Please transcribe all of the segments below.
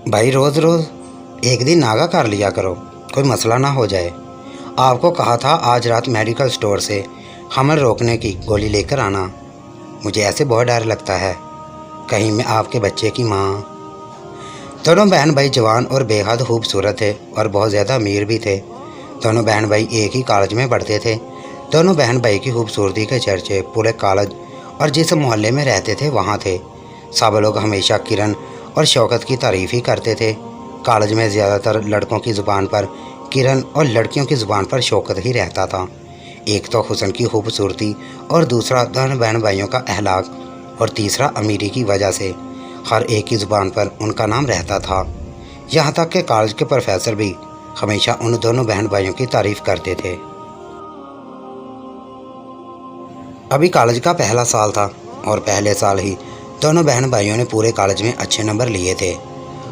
भाई रोज़ रोज़ एक दिन नागा कर लिया करो, कोई मसला ना हो जाए। आपको कहा था आज रात मेडिकल स्टोर से हमल रोकने की गोली लेकर आना। मुझे ऐसे बहुत डर लगता है, कहीं मैं आपके बच्चे की माँ। दोनों बहन भाई जवान और बेहद खूबसूरत थे और बहुत ज़्यादा अमीर भी थे। दोनों बहन भाई एक ही कॉलेज में पढ़ते थे। दोनों बहन भाई की खूबसूरती के चर्चे पूरे कॉलेज और जिस मोहल्ले में रहते थे वहाँ थे। सब लोग हमेशा किरण और शौकत की तारीफ़ ही करते थे। कॉलेज में ज़्यादातर लड़कों की ज़ुबान पर किरण और लड़कियों की ज़ुबान पर शौकत ही रहता था। एक तो हुस्न की खूबसूरती और दूसरा दोनों बहन भाइयों का अखलाक और तीसरा अमीरी की वजह से हर एक की ज़ुबान पर उनका नाम रहता था। यहाँ तक कि कॉलेज के प्रोफेसर भी हमेशा उन दोनों बहन भाइयों की तारीफ़ करते थे। अभी कॉलेज का पहला साल था और पहले साल ही दोनों बहन भाइयों ने पूरे कॉलेज में अच्छे नंबर लिए थे।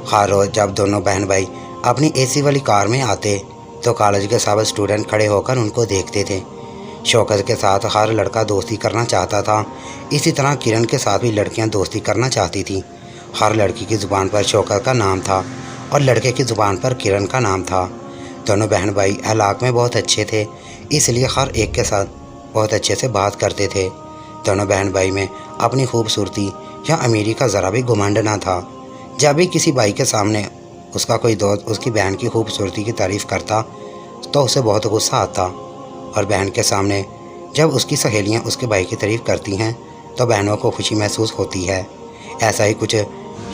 हर रोज़ जब दोनों बहन भाई अपनी एसी वाली कार में आते तो कॉलेज के सब स्टूडेंट खड़े होकर उनको देखते थे। शौकत के साथ हर लड़का दोस्ती करना चाहता था, इसी तरह किरण के साथ भी लड़कियां दोस्ती करना चाहती थी। हर लड़की की ज़ुबान पर शौकत का नाम था और लड़के की ज़ुबान पर किरण का नाम था। दोनों बहन भाई अखलाक में बहुत अच्छे थे, इसलिए हर एक के साथ बहुत अच्छे से बात करते थे। दोनों बहन भाई में अपनी खूबसूरती या अमीरी का ज़रा भी घमंड ना था। जब भी किसी भाई के सामने उसका कोई दोस्त उसकी बहन की खूबसूरती की तारीफ़ करता तो उसे बहुत गुस्सा आता, और बहन के सामने जब उसकी सहेलियां उसके भाई की तारीफ़ करती हैं तो बहनों को खुशी महसूस होती है। ऐसा ही कुछ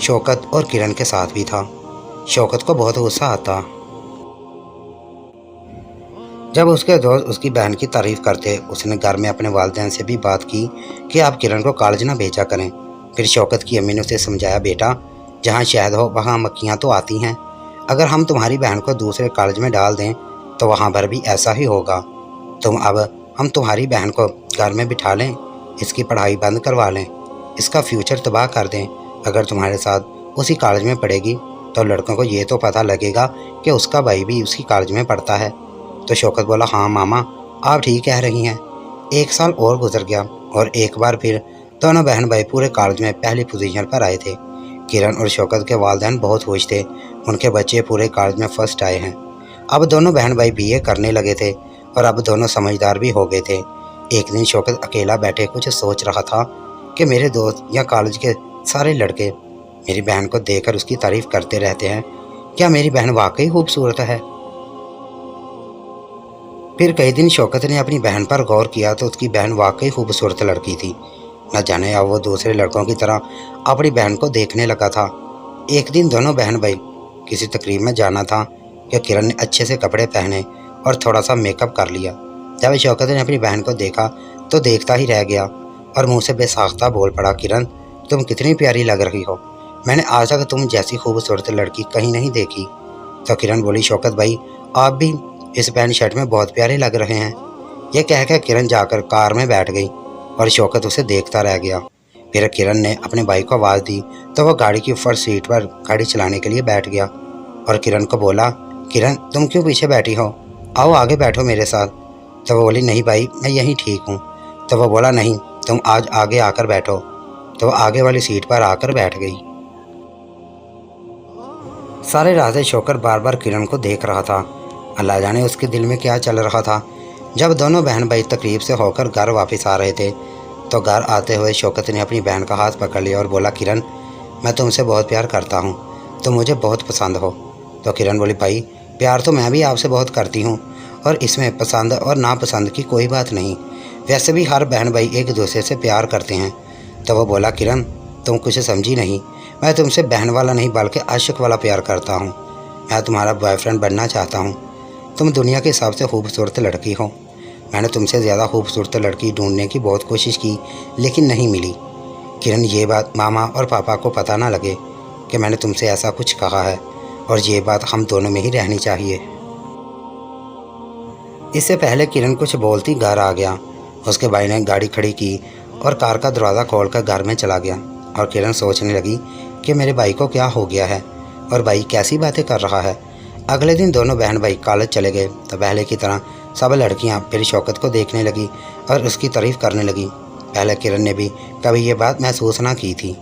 शौकत और किरण के साथ भी था। शौकत को बहुत गुस्सा आता जब उसके दोस्त उसकी बहन की तारीफ़ करते। उसने घर में अपने वालिदैन से भी बात की कि आप किरण को कॉलेज ना भेजा करें। फिर शौकत की अम्मी ने उसे समझाया, बेटा जहाँ शहद हो वहाँ मक्खियाँ तो आती हैं। अगर हम तुम्हारी बहन को दूसरे कॉलेज में डाल दें तो वहाँ पर भी ऐसा ही होगा। हम तुम्हारी बहन को घर में बिठा लें, इसकी पढ़ाई बंद करवा लें, इसका फ्यूचर तबाह कर दें। अगर तुम्हारे साथ उसी कॉलेज में पढ़ेगी तो लड़कों को ये तो पता लगेगा कि उसका भाई भी उसी कॉलेज में पढ़ता है। तो शौकत बोला, हाँ मामा, आप ठीक कह रही हैं। एक साल और गुजर गया और एक बार फिर दोनों बहन भाई पूरे कॉलेज में पहली पोजीशन पर आए थे। किरण और शौकत के वालिदैन बहुत खुश थे, उनके बच्चे पूरे कॉलेज में फर्स्ट आए हैं। अब दोनों बहन भाई बीए करने लगे थे और अब दोनों समझदार भी हो गए थे। एक दिन शौकत अकेला बैठे कुछ सोच रहा था कि मेरे दोस्त या कॉलेज के सारे लड़के मेरी बहन को देखकर उसकी तारीफ़ करते रहते हैं, क्या मेरी बहन वाकई खूबसूरत है? फिर कई दिन शौकत ने अपनी बहन पर गौर किया तो उसकी बहन वाकई खूबसूरत लड़की थी। न जाने अब वो दूसरे लड़कों की तरह अपनी बहन को देखने लगा था। एक दिन दोनों बहन भाई किसी तकरीब में जाना था कि किरण ने अच्छे से कपड़े पहने और थोड़ा सा मेकअप कर लिया। जब शौकत ने अपनी बहन को देखा तो देखता ही रह गया और मुंह से बेसाख्ता बोल पड़ा, किरण तुम कितनी प्यारी लग रही हो, मैंने आज तक तुम जैसी खूबसूरत लड़की कहीं नहीं देखी। तो किरण बोली, शौकत भाई आप भी इस पैंट शर्ट में बहुत प्यारे लग रहे हैं। यह कहकर किरण जाकर कार में बैठ गई और शौकत उसे देखता रह गया। फिर किरण ने अपने भाई को आवाज़ दी तो वह गाड़ी की फर्स्ट सीट पर गाड़ी चलाने के लिए बैठ गया और किरण को बोला, किरण तुम क्यों पीछे बैठी हो, आओ आगे बैठो मेरे साथ। तो वह बोली, नहीं भाई मैं यहीं ठीक हूँ। तो वह बोला, नहीं तुम आज आगे आकर बैठो। तो वह आगे वाली सीट पर आकर बैठ गई। सारे रास्ते शौकत बार बार किरण को देख रहा था। अल्लाह जाने उसके दिल में क्या चल रहा था। जब दोनों बहन भाई तकरीब से होकर घर वापस आ रहे थे तो घर आते हुए शौकत ने अपनी बहन का हाथ पकड़ लिया और बोला, किरण मैं तुमसे बहुत प्यार करता हूँ, तुम मुझे बहुत पसंद हो। तो किरण बोली, भाई प्यार तो मैं भी आपसे बहुत करती हूँ और इसमें पसंद और नापसंद की कोई बात नहीं, वैसे भी हर बहन भाई एक दूसरे से प्यार करते हैं। तो वह बोला, किरण तुम कुछ समझी नहीं, मैं तुमसे बहन वाला नहीं बल्कि आशिक वाला प्यार करता हूँ। मैं तुम्हारा बॉयफ्रेंड बनना चाहता हूँ। तुम दुनिया के सबसे खूबसूरत लड़की हो। मैंने तुमसे ज़्यादा खूबसूरत लड़की ढूंढने की बहुत कोशिश की लेकिन नहीं मिली। किरण ये बात मामा और पापा को पता ना लगे कि मैंने तुमसे ऐसा कुछ कहा है और ये बात हम दोनों में ही रहनी चाहिए। इससे पहले किरण कुछ बोलती घर आ गया। उसके भाई ने गाड़ी खड़ी की और कार का दरवाज़ा खोलकर घर में चला गया और किरण सोचने लगी कि मेरे भाई को क्या हो गया है और भाई कैसी बातें कर रहा है। अगले दिन दोनों बहन भाई कॉलेज चले गए तो पहले की तरह सब लड़कियां फिर शौकत को देखने लगी और उसकी तारीफ़ करने लगी। पहले किरण ने भी कभी ये बात महसूस ना की थी।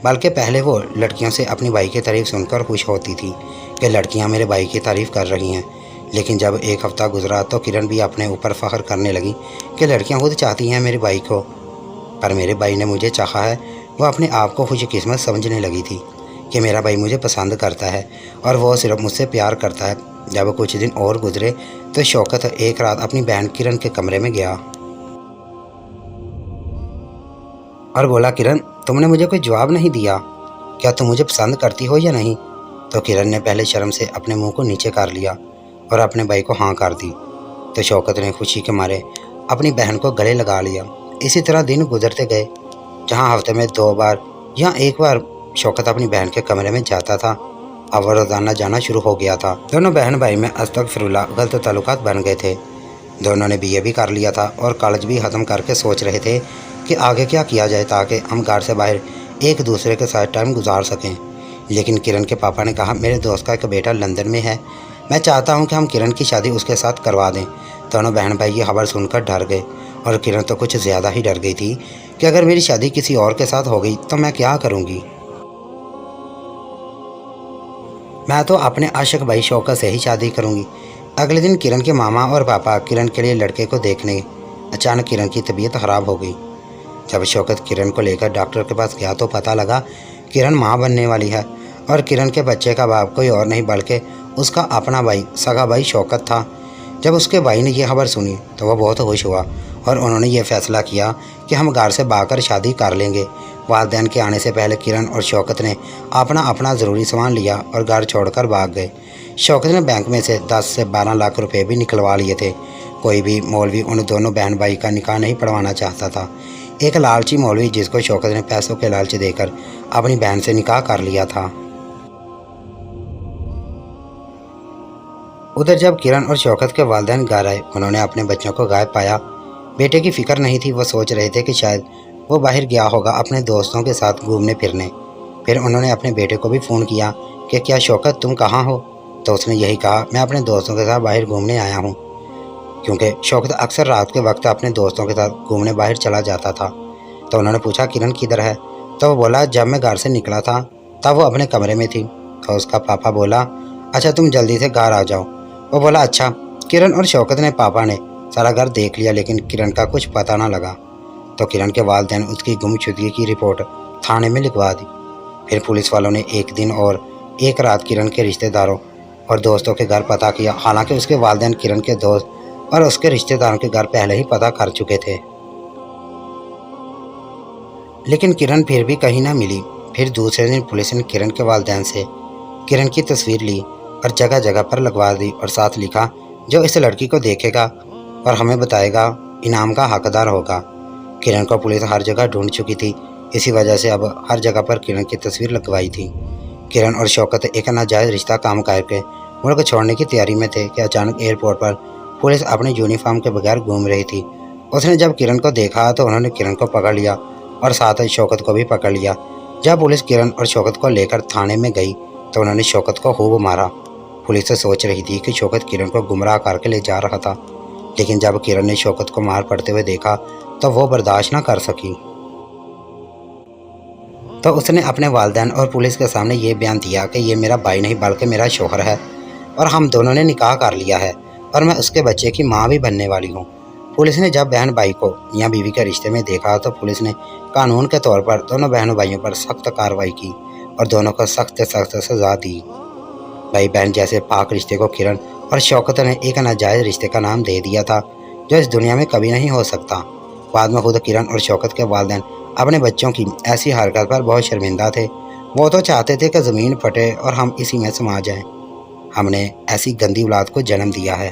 बल्कि पहले वो लड़कियों से अपनी भाई की तारीफ़ सुनकर खुश होती थी कि लड़कियां मेरे भाई की तारीफ़ कर रही हैं। लेकिन जब एक हफ़्ता गुजरा तो किरण भी अपने ऊपर फ़ख्र करने लगी कि लड़कियां खुद चाहती हैं मेरे भाई को, पर मेरे भाई ने मुझे चाहा है। वो अपने आप को खुशकिस्मत समझने लगी थी कि मेरा भाई मुझे पसंद करता है और वो सिर्फ मुझसे प्यार करता है। जब कुछ दिन और गुजरे तो शौकत एक रात अपनी बहन किरण के कमरे में गया और बोला, किरण, तुमने मुझे कोई जवाब नहीं दिया, क्या तुम मुझे पसंद करती हो या नहीं? तो किरण ने पहले शर्म से अपने मुंह को नीचे कर लिया और अपने भाई को हाँ कर दी। तो शौकत ने खुशी के मारे अपनी बहन को गले लगा लिया। इसी तरह दिन गुजरते गए, जहाँ हफ्ते में 2 बार या 1 बार शौकत अपनी बहन के कमरे में जाता था, अब वह रोज़ाना जाना शुरू हो गया था। दोनों बहन भाई में अस्तगफिरुल्लाह गलत ताल्लुकात बन गए थे। दोनों ने बीए भी कर लिया था और कॉलेज भी ख़त्म करके सोच रहे थे कि आगे क्या किया जाए ताकि हम घर से बाहर एक दूसरे के साथ टाइम गुजार सकें। लेकिन किरण के पापा ने कहा, मेरे दोस्त का एक बेटा लंदन में है, मैं चाहता हूं कि हम किरण की शादी उसके साथ करवा दें। दोनों बहन भाई ये खबर सुनकर डर गए और किरण तो कुछ ज़्यादा ही डर गई थी कि अगर मेरी शादी किसी और के साथ हो गई तो मैं क्या करूँगी। मैं तो अपने आशिक भाई शौकत से ही शादी करूँगी। अगले दिन किरण के मामा और पापा किरण के लिए लड़के को देखने। अचानक किरण की तबीयत ख़राब हो गई। जब शौकत किरण को लेकर डॉक्टर के पास गया तो पता लगा किरण माँ बनने वाली है और किरण के बच्चे का बाप कोई और नहीं बल्कि उसका अपना भाई, सगा भाई शौकत था। जब उसके भाई ने यह खबर सुनी तो वह बहुत खुश हुआ और उन्होंने ये फैसला किया कि हम घर से भागकर शादी कर लेंगे। वालिदैन के आने से पहले किरण और शौकत ने अपना अपना ज़रूरी सामान लिया और घर छोड़कर भाग गए। शौकत ने बैंक में से 10 से 12 लाख रुपए भी निकलवा लिए थे। कोई भी मौलवी उन दोनों बहन भाई का निकाह नहीं पढ़वाना चाहता था। एक लालची मौलवी जिसको शौकत ने पैसों के लालच देकर अपनी बहन से निकाह कर लिया था। उधर जब किरण और शौकत के वालिदैन घर आए, उन्होंने अपने बच्चों को गायब पाया। बेटे की फिक्र नहीं थी, वो सोच रहे थे कि शायद वो बाहर गया होगा अपने दोस्तों के साथ घूमने फिरने। फिर उन्होंने अपने बेटे को भी फ़ोन किया कि क्या शौकत तुम कहाँ हो? तो उसने यही कहा, मैं अपने दोस्तों के साथ बाहर घूमने आया हूँ, क्योंकि शौकत अक्सर रात के वक्त अपने दोस्तों के साथ घूमने बाहर चला जाता था। तो उन्होंने पूछा, किरण किधर है? तो वो बोला, जब मैं घर से निकला था तब वो अपने कमरे में थी। तो उसका पापा बोला, अच्छा तुम जल्दी से घर आ जाओ। वो बोला, अच्छा। किरण और शौकत ने पापा ने सारा घर देख लिया लेकिन किरण का कुछ पता ना लगा। तो किरण के वालिदैन उसकी गुमशुदगी की रिपोर्ट थाने में लिखवा दी। फिर पुलिस वालों ने एक दिन और एक रात किरण के रिश्तेदारों और दोस्तों के घर पता किया। हालांकि उसके वालिदैन किरण के दोस्त और उसके रिश्तेदारों के घर पहले ही पता कर चुके थे, लेकिन किरण फिर भी कहीं ना मिली। फिर दूसरे दिन पुलिस ने किरण के वालिदैन से किरण की तस्वीर ली और जगह जगह पर लगवा दी और साथ लिखा, जो इस लड़की को देखेगा और हमें बताएगा इनाम का हकदार होगा। किरण को पुलिस हर जगह ढूंढ चुकी थी, इसी वजह से अब हर जगह पर किरण की तस्वीर लगवाई थी। किरण और शौकत एक नाजायज़ रिश्ता काम करके मुल्क छोड़ने की तैयारी में थे कि अचानक एयरपोर्ट पर पुलिस अपने यूनिफॉर्म के बगैर घूम रही थी। उसने जब किरण को देखा तो उन्होंने किरण को पकड़ लिया और साथ ही शौकत को भी पकड़ लिया। जब पुलिस किरण और शौकत को लेकर थाने में गई तो उन्होंने शौकत को खूब मारा। पुलिस सोच रही थी कि शौकत किरण को गुमराह करके ले जा रहा था, लेकिन जब किरण ने शौकत को मार पड़ते हुए देखा तो वो बर्दाश्त न कर सकी। तो उसने अपने वालिदैन और पुलिस के सामने ये बयान दिया कि ये मेरा भाई नहीं बल्कि मेरा शौहर है और हम दोनों ने निकाह कर लिया है और मैं उसके बच्चे की माँ भी बनने वाली हूँ। पुलिस ने जब बहन भाई को मियाँ बीवी के रिश्ते में देखा तो पुलिस ने कानून के तौर पर दोनों बहनों भाइयों पर सख्त कार्रवाई की और दोनों को सख्त सख्त सजा दी। भाई बहन जैसे पाक रिश्ते को किरण और शौकत ने एक नाजायज़ रिश्ते का नाम दे दिया था जो इस दुनिया में कभी नहीं हो सकता। बाद में खुद किरण और शौकत के वालिदैन अपने बच्चों की ऐसी हरकत पर बहुत शर्मिंदा थे। वो तो चाहते थे कि ज़मीन फटे और हम इसी में समा जाएं। हमने ऐसी गंदी औलाद को जन्म दिया है।